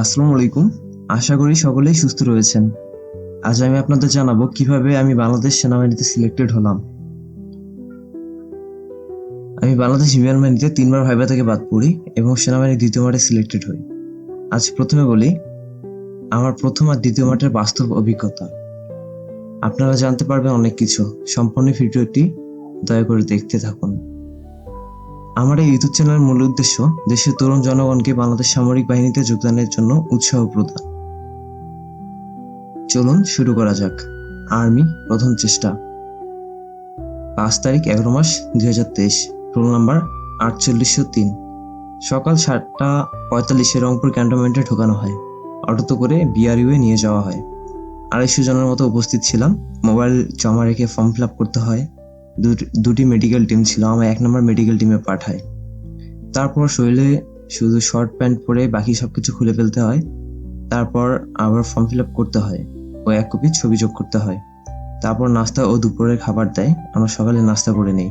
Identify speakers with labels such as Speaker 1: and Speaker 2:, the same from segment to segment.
Speaker 1: আসসালামু আলাইকুম। আশা করি সকলেই সুস্থ রয়েছেন। আজ আমি আপনাদের জানাবো কিভাবে আমি বাংলাদেশ সেনাবাহিনীতে সিলেক্টেড হলাম। আমি বাংলাদেশ বিমান বাহিনীতে 3 বার ভাইবা থেকে বাদ পড়ি এবং সেনাবাহিনীর 2য় মাঠে সিলেক্টেড হই। আজ প্রথমে বলি আমার প্রথম আর 2য় মাঠের বাস্তব অভিজ্ঞতা। আপনারা জানতে পারবেন অনেক কিছু। সম্পূর্ণ ভিডিওটি দয়া করে দেখতে থাকুন। আমার এই ইউটিউব চ্যানেলের মূল উদ্দেশ্য দেশের তরুণ জনগণকে বাংলাদেশ সামরিক বাহিনীতে যোগদানের জন্য উৎসাহ প্রদান। চলুন শুরু করা যাক। আর্মি প্রথম চেষ্টা। 5 তারিখ 11 মাস 2023, রোল নাম্বার 4803। সকাল 7:45 রংপুর ক্যান্টনমেন্টে ঢোকানো হয়। অটোতে করে বিআরইউ নিয়ে যাওয়া হয়। 250 জনের মতো উপস্থিত ছিলাম। মোবাইল জমা রেখে ফর্ম ফিল আপ করতে হয়। দুটি মেডিকেল টিম ছিল, আমায় 1 নম্বর মেডিকেল টিমে পাঠায়। তারপর শরীরে শুধু শর্ট প্যান্ট পরে বাকি সবকিছু খুলে ফেলতে হয়। তারপর আবার ফর্ম ফিল আপ করতে হয় ও 1 কপি ছবি যোগ করতে হয়। তারপর নাস্তা ও দুপুরের খাবার দেয়। আমরা সকালে নাস্তা করে নেই।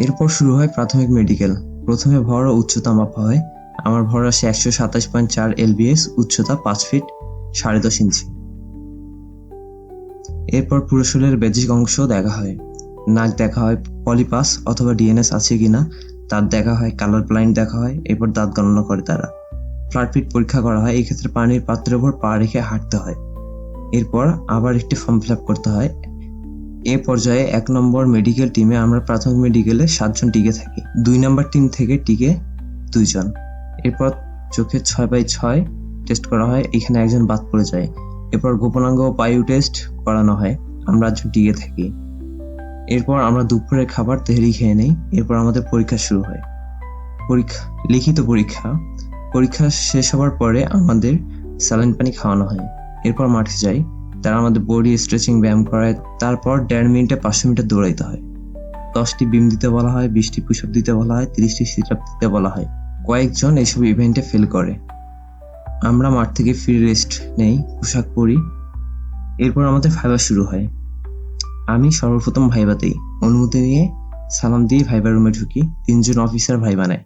Speaker 1: এরপর শুরু হয় প্রাথমিক মেডিকেল। প্রথমে ভর ও উচ্চতা মাপা হয়। আমার ভর আসে 127.4 lbs, উচ্চতা 5 ফিট 10.5 ইঞ্চি। এরপর পুরো শরীরের বেজিক অংশ দেখা হয়। নাক দেখা হয় পলিপাস অথবা ডিএনএস আছে কিনা, দাঁত দেখা হয়, কালার ব্লাইন্ড দেখা হয়। এরপর দাঁত গণনা করে তারা। ফ্লাট পরীক্ষা করা হয়। এই ক্ষেত্রে পানির পাত্রের উপর পা রেখে হাঁটতে হয়। এরপর আবার একটি ফর্ম ফিল আপ করতে হয়। এ পর্যায়ে 1 নম্বর মেডিকেল টিমে আমরা প্রাথমিক মেডিকেলে 7 জন টিকে থাকি। 2 নম্বর টিম থেকে টিকে 2 জন। এরপর চোখে 6x6 টেস্ট করা হয়। এখানে একজন বাদ পড়ে যায়। এরপর গোপনাঙ্গ ও পায়ু টেস্ট করানো হয়। আমরা 8 জন টিকে থাকি। এরপর আমরা দুপুরের খাবার তেহরি খেয়ে নেই। এরপর আমাদের পরীক্ষা শুরু হয়। লিখিত পরীক্ষা। পরীক্ষা শেষ হওয়ার পরে আমাদের স্যালাইন পানি খাওয়ানো হয়। এরপর মাঠে যাই। তারা আমাদের বডি স্ট্রেচিং ব্যায়াম করায়। তারপর 1.5 মিনিটে 500 মিটার দৌড়াইতে হয়। 10টি বিম দিতে বলা হয়, 20টি পুশ আপ দিতে বলা হয়, 30টি সিট আপ দিতে বলা হয়। কয়েকজন এইসব ইভেন্টে ফেল করে। আমরা মাঠ থেকে ফিরে রেস্ট নেই, পোশাক পরি। এরপর আমাদের ভাইবা শুরু হয়। আমি সর্বপ্রথম ভাইবা দেই। অনুমতি নিয়ে সালাম দিয়ে ভাইবা রুমে ঢুকি। 3 জন অফিসার ভাইবা নেয়।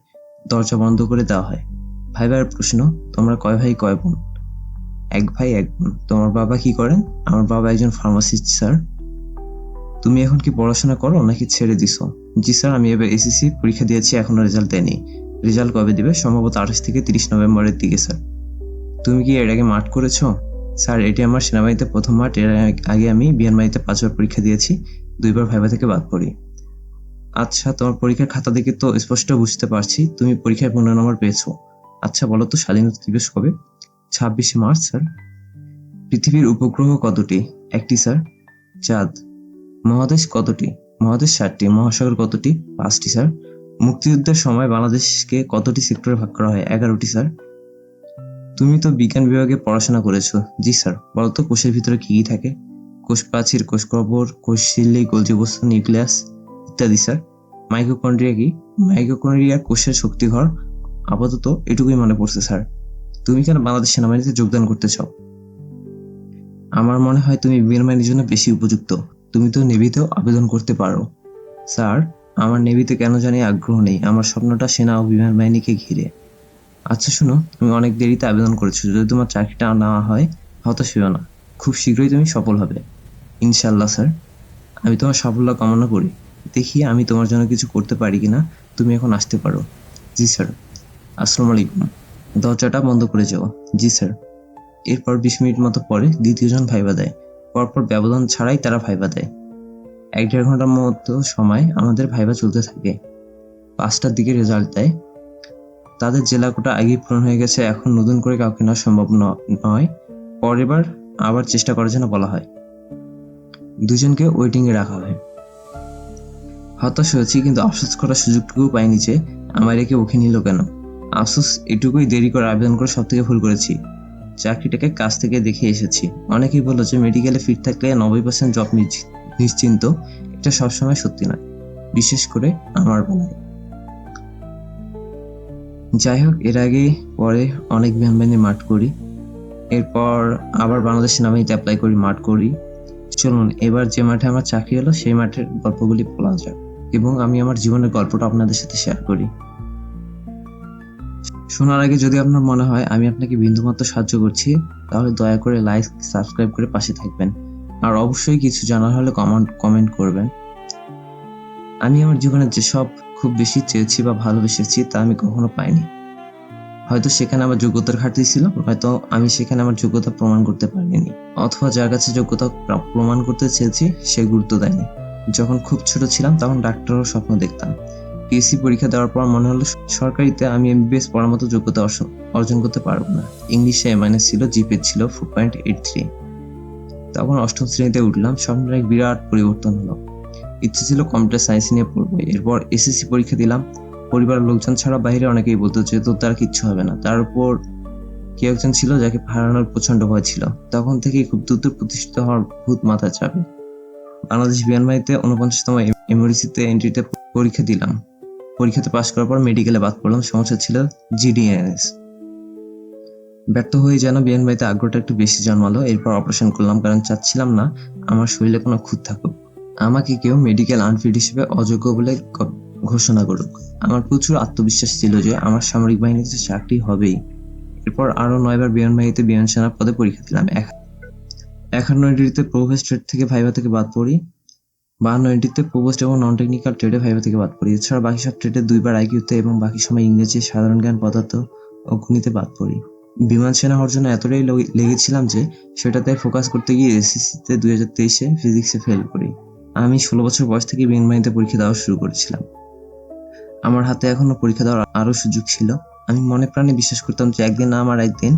Speaker 1: দরজা বন্ধ করে দেওয়া হয়। ভাইবার প্রশ্ন, তোমরা কয় ভাই কয় বোন? 1 ভাই 1 বোন। তোমার বাবা কি করেন? আমার বাবা একজন ফার্মাসিস্ট স্যার। তুমি এখন কি পড়াশোনা করো নাকি ছেড়ে দিছো? জি স্যার, আমি এবার এসএসসি পরীক্ষা দিয়েছি, এখনো রেজাল্ট দেয়নি। রেজাল্ট কবে দিবে? সম্ভবত 28 থেকে 30 নভেম্বরের দিকে স্যার। তুমি কি এর আগে মাঠ করেছো? স্যার, এটি আমার সেনাবাহিনীতে প্রথম মাঠ। এর আগে আমি বিমানবাহিনীতে 5 বার পরীক্ষা দিয়েছি, 2 বার ভাইবা থেকে বাদ পড়ি। আচ্ছা, তোমার পরীক্ষার খাতা দেখে তো স্পষ্ট বুঝতে পারছি তুমি পরীক্ষায় 15 নম্বর পেয়েছো। আচ্ছা বলো তো, স্বাধীনতা দিবস কবে? 26শে মার্চ স্যার। পৃথিবীর উপগ্রহ কতটি? 1টি স্যার। চাঁদ। মহাদেশ কতটি? মহাদেশ 7টি। মহাসাগর কতটি? 5টি স্যার। মুক্তিযুদ্ধের সময় বাংলাদেশকে কতটি সেক্টরে ভাগ করা হয়? 11টি স্যার। তুমি তো বিজ্ঞান বিভাগে পড়াশোনা করেছো। জি স্যার। বলো তো কোষের ভিতরে কি কি থাকে? কোষ প্রাচীর, কোষ কবর, কোষ ঝিল্লি, গোলজি বস্তু, নিউক্লিয়াস ইত্যাদি স্যার। মাইটোকন্ড্রিয়া কি? মাইটোকন্ড্রিয়া কোষের শক্তিঘর। আপাতত এটুকুই মনে পড়ছে স্যার। তুমি কেন বাংলাদেশ সেনাবাহিনীতে যোগদান করতে চাও? আমার মনে হয় তুমি বিমান বাহিনীর জন্য বেশি উপযুক্ত। তুমি তো নেভিতেও আবেদন করতে পারো। স্যার, আমার নেভিতে কেন জানি আগ্রহ নেই। আমার স্বপ্নটা সেনা ও বিমান বাহিনীকে ঘিরে। আচ্ছা শোনো, তুমি অনেক দেরিতে আবেদন করেছো। যদি তোমার চাকরিটা নেওয়া হয়, হতাশ হইও না। খুব শীঘ্রই তুমি সফল হবে। ইনশাআল্লাহ স্যার। আমি তোমার সাফল্য কামনা করি। দেখি আমি তোমার জন্য কিছু করতে পারি কিনা। তুমি এখন আসতে পারো। জি স্যার। আসসালামু আলাইকুম। দরজাটা বন্ধ করে যাও। জি স্যার। এরপর 20 মিনিট মতো পরে 2য় জন ভাইবা দেয়। পরপর ব্যবধান ছাড়াই তারা ভাইবা দেয়। 1-1.5 ঘন্টার মতো সময় আমাদের ভাইবা চলতে থাকে। 5টার দিকে রেজাল্ট দেয়। তাদের জেলা কোটা আগেই পূরণ হয়ে গেছে, এখন নতুন করে কাউকে নেওয়া সম্ভব নয়। পরের বার আবার চেষ্টা করার জন্য বলা হয়। 2 জনকে ওয়েটিং এ রাখা হয়। হতাশ হয়েছি, কিন্তু আফসোস করার সুযোগটুকু পাইনি যে আমার একে ওকে নিল কেন। আফসোস এটুকুই, দেরি করে আবেদন করে সব থেকে ভুল করেছি। চাকরিটাকে কাছ থেকে দেখে এসেছি। অনেকেই বলল যে মেডিকেলে ফিট থাকলে 90% জব নিশ্চিন্ত। এটা সবসময় সত্যি নয়, বিশেষ করে আমার বেলায়। যাই হোক, এর আগে পরে অনেক বিমান বাহিনী মাঠ করি। এরপর আবার বাংলাদেশ সেনাবাহিনীতে অ্যাপ্লাই করি, মাঠ করি। চলুন এবার যে মাঠে আমার চাকরি হলো সেই মাঠের গল্পগুলি বলা যাক এবং আমি আমার জীবনের গল্পটা আপনাদের সাথে শেয়ার করি। শোনার আগে যদি আপনার মনে হয় আমি আপনাকে বিন্দুমাত্র সাহায্য করছি, তাহলে দয়া করে লাইক, সাবস্ক্রাইব করে পাশে থাকবেন। আর অবশ্যই কিছু জানার হলে কমেন্ট করবেন। আমি আমার জীবনে যেসব খুব বেশি চেয়েছি বা ভালোবেসেছি তা আমি কখনো পাইনি। হয়তো সেখানে আমার যোগ্যতার ঘাটতি ছিল, হয়তো আমি সেখানে আমার যোগ্যতা প্রমাণ করতে পারিনি, অথবা যার কাছে যোগ্যতা প্রমাণ করতে চেয়েছি সে গুরুত্ব দেয়নি। যখন খুব ছোট ছিলাম তখন ডাক্তারের স্বপ্ন দেখতাম। পিএসসি পরীক্ষা দেওয়ার পর মনে হলো সরকারিতে আমি এমবিবিএস পড়ার মতো যোগ্যতা অর্জন করতে পারবো না। ইংলিশে এ- ছিল, জিপিএ ছিল 4.83। তখন অষ্টম শ্রেণীতে উঠলাম, স্বপ্নের এক বিরাট পরিবর্তন হলো। ইচ্ছে ছিল কম্পিউটার সায়েন্স নিয়ে পড়বো। এরপর এসএসসি পরীক্ষা দিলাম। পরিবারের লোকজন ছাড়া বাইরে অনেকেই বলতো যে তোর দ্বারা কিচ্ছু হবে না। তার উপর কেউ একজন ছিল যাকে হারানোর প্রচন্ড ভয় ছিল। তখন থেকেই খুব দ্রুত প্রতিষ্ঠিত হওয়ার ভূত মাথায় চাপে। বাংলাদেশ বিমানবাহিনীতে 49তম এমআরসিতে এন্ট্রিতে পরীক্ষা দিলাম। পরীক্ষাতে পাশ করার পর মেডিকেলে বাদ পড়লাম। সমস্যা ছিল জিডিএনএস। ব্যর্থ হয়ে যেন বিমানবাহিনীতে আগ্রহটা একটু বেশি জন্মালো। এরপর অপারেশন করলাম, কারণ চাচ্ছিলাম না আমার শরীরে কোনো খুঁত থাকুক। আমাকে কেউ মেডিকেল আনফিট হিসেবে অযোগ্য বলে ঘোষণা করুক। আমার প্রচুর আত্মবিশ্বাস ছিল যে আমার সামরিক বাহিনীতে চাকরি হবেই। এরপর আরো 9বার বিমানবাহিনীতে বিমান সেনা পদে পরীক্ষা দিলাম। 51টিতে প্রোভোস্ট ট্রেড থেকে ভাইভা থেকে বাদ পড়ি। 52টিতে প্রোভোস্ট এবং নন টেকনিক্যাল ট্রেডে ভাইভা থেকে বাদ পড়ি। এছাড়া বাকি সব ট্রেডে 2বার আইকিউতে এবং বাকি সময় ইংরেজি, সাধারণ জ্ঞান, পদার্থ ও গণিতে বাদ পড়ি। বিমান সেনা হওয়ার জন্য এতটাই লেগেছিলাম যে সেটাতে ফোকাস করতে গিয়ে এসএসসিতে 2023-এ ফিজিক্সে ফেল করি। আমি 16 বছর বয়স থেকে বিমানবাহিনীতে পরীক্ষা দেওয়া শুরু করেছিলাম। আমার হাতে এখনো পরীক্ষা দেওয়ার আরো সুযোগ ছিল। আমি মনে প্রাণে বিশ্বাস করতাম যে একদিন না আমার একদিন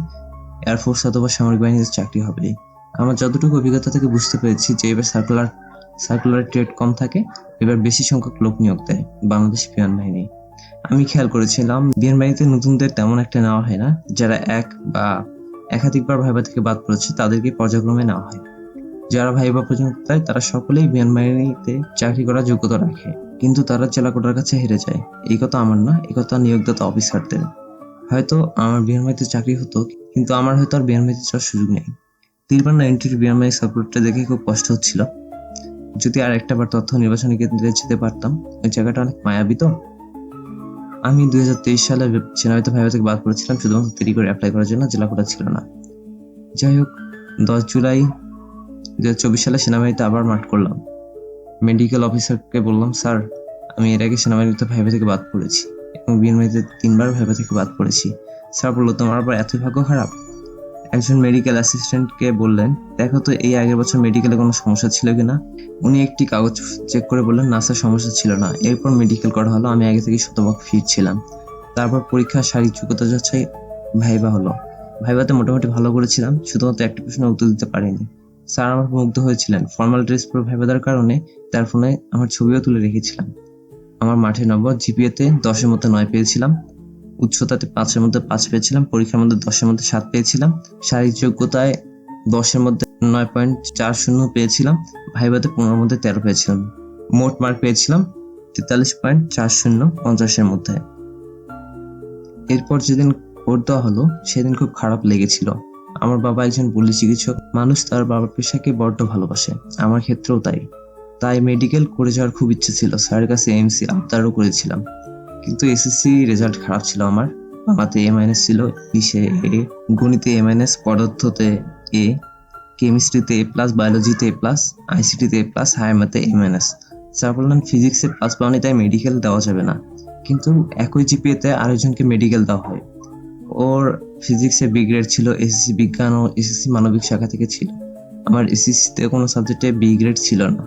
Speaker 1: এয়ারফোর্স অথবা সামরিক বাহিনীতে চাকরি হবে। আমার যতটুকু অভিজ্ঞতা থেকে বুঝতে পেরেছি যে এবার সার্কুলার ট্রেড কম থাকে, এবার বেশি সংখ্যক লোক নিয়োগ দেয় বাংলাদেশ বিমান বাহিনী। আমি খেয়াল করেছিলাম বিমান বাহিনীতে নতুনদের তেমন একটা নেওয়া হয় না। যারা এক বা একাধিকবার ভাইবা থেকে বাদ পড়েছে তাদেরকে পর্যায়ক্রমে নেওয়া হয়। যারা ভাইবা পর্যন্ত দেয় তারা সকলেই বিমান বাহিনীতে চাকরি করার যোগ্যতা রাখে, কিন্তু তারা জেলা কোটার কাছে হেরে যায়। এই কথা আমার না, এই কথা নিয়োগদাতা অফিসারদের। হয়তো আমার বিমান বাহিনীতে চাকরি হতো, কিন্তু আমার হয়তো আর বিমান বাহিনীতে যাওয়ার সুযোগ নেই। 53-র বিমান বাহিনী সার্কুলারটা দেখে খুব কষ্ট হচ্ছিল। যদি আর একটা বার তথ্য নির্বাচনী কেন্দ্রে যেতে পারতাম। ওই জায়গাটা অনেক মায়াবী তো। আমি 2023 সালে সেনাবাহিনীতে ভাইবা থেকে বাদ পড়েছিলাম শুধুমাত্র দেরি করে অ্যাপ্লাই করার জন্য, জেলা কোটা ছিল না। যাই হোক, 10 জুলাই 2024 সালে সেনাবাহিনীতে আবার মাঠ করলাম। মেডিকেল অফিসারকে বললাম, স্যার আমি এর আগে সেনাবাহিনীতে ভাইবা থেকে বাদ পড়েছি এবং বিমানবাহিনীতে 3বার ভাইবা থেকে বাদ পড়েছি। স্যার বললো, তোমার আবার এতই ভাগ্য খারাপ? একজন মেডিকেল অ্যাসিস্ট্যান্টকে বললেন, দেখো তো এই আগের বছর মেডিকেলে কোনো সমস্যা ছিল কিনা। উনি একটি কাগজ চেক করে বললেন, না স্যার, সমস্যা ছিল না। এরপর মেডিকেল করা হলো। আমি আগে থেকে শতভাগ ফিট ছিলাম। তারপর পরীক্ষা, শারীরিক যোগ্যতা যাচাই, ভাইবা হলো। ভাইবাতে মোটামুটি ভালো করেছিলাম, শুধুমাত্র একটা প্রশ্নের উত্তর দিতে পারিনি। স্যার আমার মুগ্ধ হয়েছিলেন। ফর্মাল ড্রেস পরে ভাইবা দেওয়ার কারণে তার ফোনে আমার ছবিও তুলে রেখেছিলাম। আমার মাঠে নম্বর, জিপিএতে 10-এর মধ্যে 9 পেয়েছিলাম, উচ্চতাতে 5-এর মধ্যে 5 পেয়েছিলাম, পরীক্ষার মধ্যে 10-এর মধ্যে 7 পেয়েছিলাম, শারীরিক যোগ্যতায় 10-এর মধ্যে 9.40 পেয়েছিলাম, ভাইভাতে 15-এর মধ্যে 13 পেয়েছিলাম। মোট মার্ক পেয়েছিলাম 43.40, 50-এর মধ্যে। এরপর যেদিন ভোট দেওয়া হলো সেদিন খুব খারাপ লেগেছিল। আমার বাবা একজন পল্লী চিকিৎসক। মানুষ তার বাবার পেশাকে বড্ড ভালোবাসে, আমার ক্ষেত্রেও তাই মেডিকেল করে যাওয়ার খুব ইচ্ছে ছিল। স্যারের কাছে এমসি আবদারও করেছিলাম, কিন্তু এসএসসি রেজাল্ট খারাপ ছিল আমার। বাংলাতে এ- ছিল, ইংলিশে এ, গণিতে এ-, পদার্থতে এ, কেমিস্ট্রিতে এ+, বায়োলজিতে এ+, আইসিটিতে এ+, হায়ার ম্যাথে এ-। স্যার বললেন ফিজিক্সে পাস পাওনি তাই মেডিকেল দেওয়া যাবে না। কিন্তু একই জিপিএতে আরেকজনকে মেডিকেল দেওয়া হয়। ওর ফিজিক্সে বি গ্রেড ছিল, এসএসসি বিজ্ঞান ও এসএসসি মানবিক শাখা থেকে ছিল। আমার এসএসসিতে কোনো সাবজেক্টে বি গ্রেড ছিল না।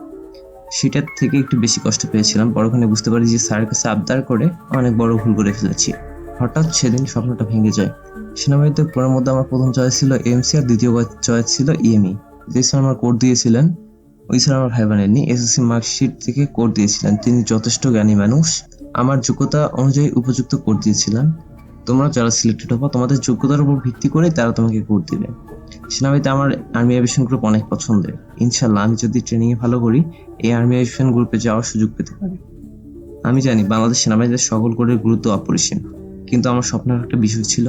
Speaker 1: সেটার থেকে একটু বেশি কষ্ট পেয়েছিলাম। পরক্ষণে বুঝতে পারি যে স্যারের কাছে আবদার করে অনেক বড় ভুল করে ফেলেছি। হঠাৎ সেদিন স্বপ্নটা ভেঙে যায়। সেনাবাহিনীতে পড়ার মধ্যে আমার প্রথম চয়েস ছিল এমসি আর দ্বিতীয় চয়েস ছিল ইএমই। যে স্যার আমার কোড দিয়েছিলেন ওই স্যার আমার ভাইবা নেননি, এসএসসি মার্কশিট থেকে কোড দিয়েছিলেন। তিনি যথেষ্ট জ্ঞানী মানুষ, আমার যোগ্যতা অনুযায়ী উপযুক্ত কোড দিয়েছিলেন। তোমরা যারা সিলেক্টেড হবো তোমাদের যোগ্যতার উপর ভিত্তি করে তারা তোমাকে কোড দিবে। সেনাবাহিনীতে আমার আর্মি এভিয়েশন গ্রুপ অনেক পছন্দের। ইনশাল্লাহ আমি যদি ট্রেনিং এ ভালো করি এই আর্মি এভিয়েশন গ্রুপে যাওয়ার সুযোগ পেতে পারি। আমি জানি বাংলাদেশ সেনাবাহিনীতে সকল কোডের গুরুত্ব অপরিসীম, কিন্তু আমার স্বপ্নের একটা বিষয় ছিল।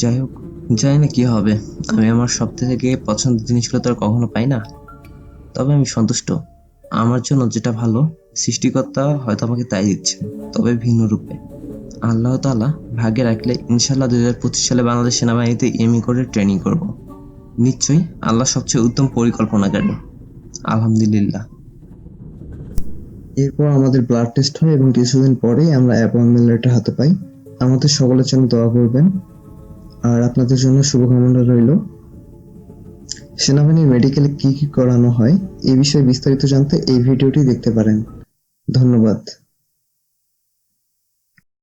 Speaker 1: যাই হোক, জানি না কি হবে। আমি আমার সব থেকে পছন্দের জিনিসগুলো তো আর কখনো পাই না, তবে আমি সন্তুষ্ট। আমার জন্য যেটা ভালো সৃষ্টিকর্তা হয়তো আমাকে তাই দিচ্ছেন, তবে ভিন্ন রূপে। আল্লাহ তাআলা ভাগ্যে রাখলে ইনশাল্লাহ 2025 সালে বাংলাদেশ সেনাবাহিনীতে এমই করে ট্রেনিং করব। নিশ্চয়ই আল্লাহ সবচেয়ে উত্তম পরিকল্পনাকারী। আলহামদুলিল্লাহ।
Speaker 2: এরপর আমাদের ব্লাড টেস্ট হয় এবং কিছুদিন পরেই আমরা অ্যাপয়েন্টমেন্ট লেটার হাতে পাই। আমাদের সকলের জন্য দোয়া করবেন আর আপনাদের জন্য শুভকামনা রইল। সেনাবাহিনীর মেডিকেলে কি কি করানো হয় এই বিষয়ে বিস্তারিত জানতে এই ভিডিওটি দেখতে পারেন। ধন্যবাদ।